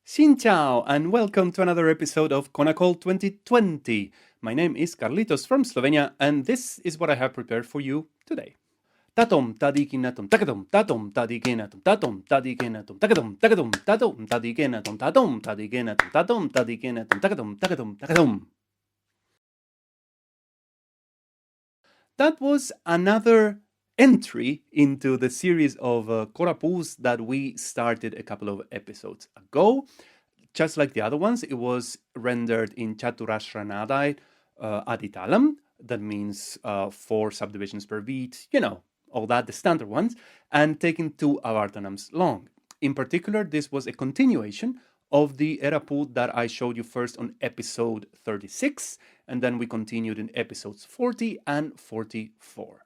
Xin chao and welcome to another episode of Konnakol 2020. My name is Carlitos from Slovenia and this is what I have prepared for you today. Tatom tadikinatom takatom tatom tadikinatom tatom tadikinatom takatom takatom tatom tadikinatom tatom tadikinatom tatom tadikinatom takatom takatom takatom. That was another entry into the series of korapus that we started a couple of episodes ago. Just like the other ones, it was rendered in Chaturashranadai Aditalam. That means 4 subdivisions per beat, all that, the standard ones, and taking 2 avartanams long. In particular, this was a continuation of the erapu that I showed you first on episode 36, and then we continued in episodes 40 and 44.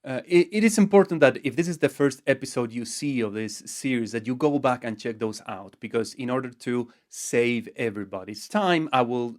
It is important that if this is the first episode you see of this series, that you go back and check those out, because in order to save everybody's time, I will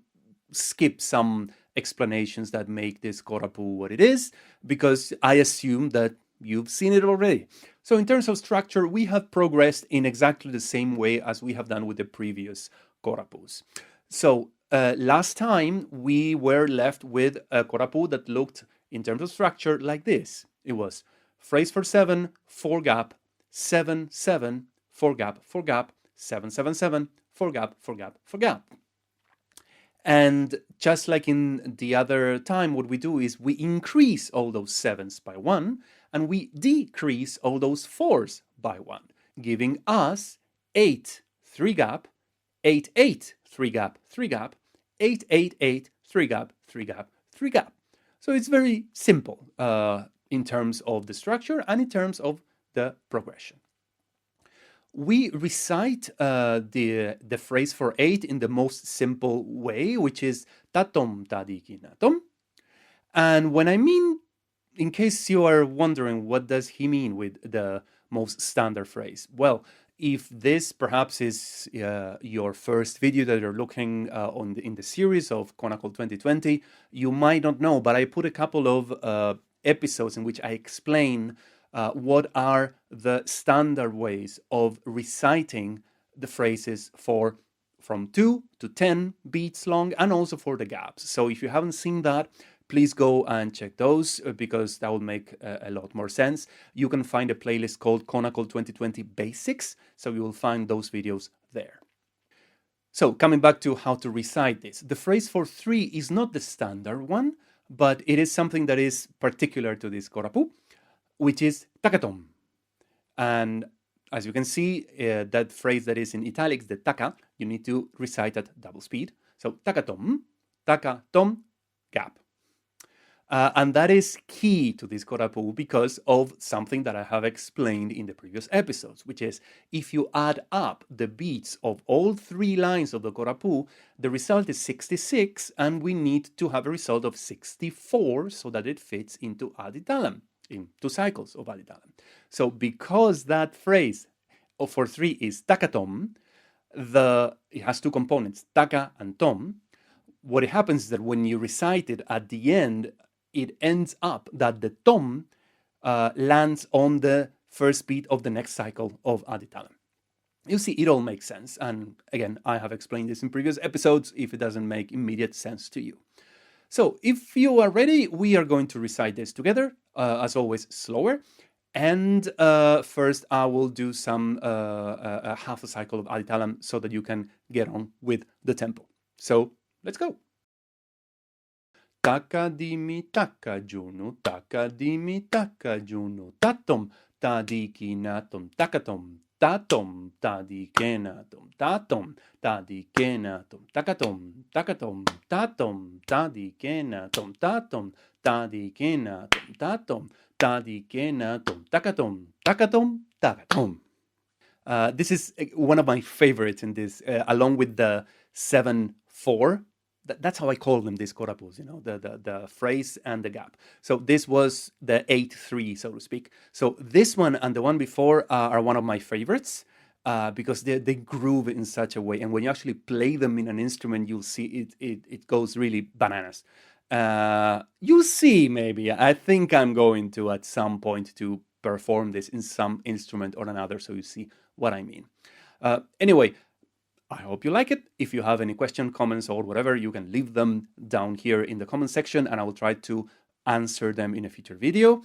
skip some explanations that make this korapu what it is, because I assume that you've seen it already. So in terms of structure, we have progressed in exactly the same way as we have done with the previous korapus. So last time we were left with a korapu that looked, in terms of structure, like this. It was phrase for 7, 4 gap, 7, 7, 4 gap, 4 gap, 7, 7, 7, 4 gap, 4 gap, 4 gap. And just like in the other time, what we do is we increase all those 7s by 1 and we decrease all those 4s by 1, giving us 8, 3 gap, 8, 8, 3 gap, 3 gap, 8, 8, 8, 3 gap, 3 gap, 3 gap. So it's very simple in terms of the structure and in terms of the progression. We recite the phrase for 8 in the most simple way, which is tatom tadikinatom. And when I mean, in case you are wondering, what does he mean with the most standard phrase? Well, if this perhaps is your first video that you're looking in the series of Konnakol 2020, you might not know, but I put a couple of episodes in which I explain what are the standard ways of reciting the phrases from 2 to 10 beats long, and also for the gaps. So if you haven't seen that, please go and check those, because that will make a lot more sense. You can find a playlist called Konnakol 2020 Basics, so you will find those videos there. So coming back to how to recite this, the phrase for 3 is not the standard one, but it is something that is particular to this korapu, which is takatom. And as you can see, that phrase that is in italics, the taka, you need to recite at double speed. So takatom, takatom, gap. And that is key to this korapu because of something that I have explained in the previous episodes, which is if you add up the beats of all 3 lines of the korapu, the result is 66, and we need to have a result of 64 so that it fits into aditalam, in 2 cycles of aditalam. So because that phrase for 3 is takatom, it has 2 components, taka and tom. What happens is that when you recite it at the end, it ends up that the tom lands on the first beat of the next cycle of aditalam. You see, it all makes sense. And again, I have explained this in previous episodes if it doesn't make immediate sense to you. So if you are ready, we are going to recite this together, as always, slower. And first, I will do some half a cycle of aditalam so that you can get on with the tempo. So let's go. Taka dimi taka junu, taka dimi taka junu, tatom tadikinatom, takatom, tatom tadikenatom, tatom tadikenatom, takatom, takatom, tatom tadikenatom, tatom tadikenatom, tatom tadikenatom, takatom, takatom, takatom. This is one of my favorites in this, along with the 7/4. That's how I call them, these korapus, the phrase and the gap. So this was the 8/3, so to speak. So this one and the one before are one of my favorites because they groove in such a way. And when you actually play them in an instrument, you'll see it goes really bananas. You'll see, maybe. I think I'm going to, at some point, to perform this in some instrument or another, so you see what I mean. Anyway, I hope you like it. If you have any question, comments, or whatever, you can leave them down here in the comment section and I will try to answer them in a future video.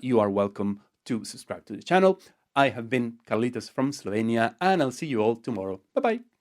You are welcome to subscribe to the channel. I have been Carlitos from Slovenia and I'll see you all tomorrow. Bye-bye.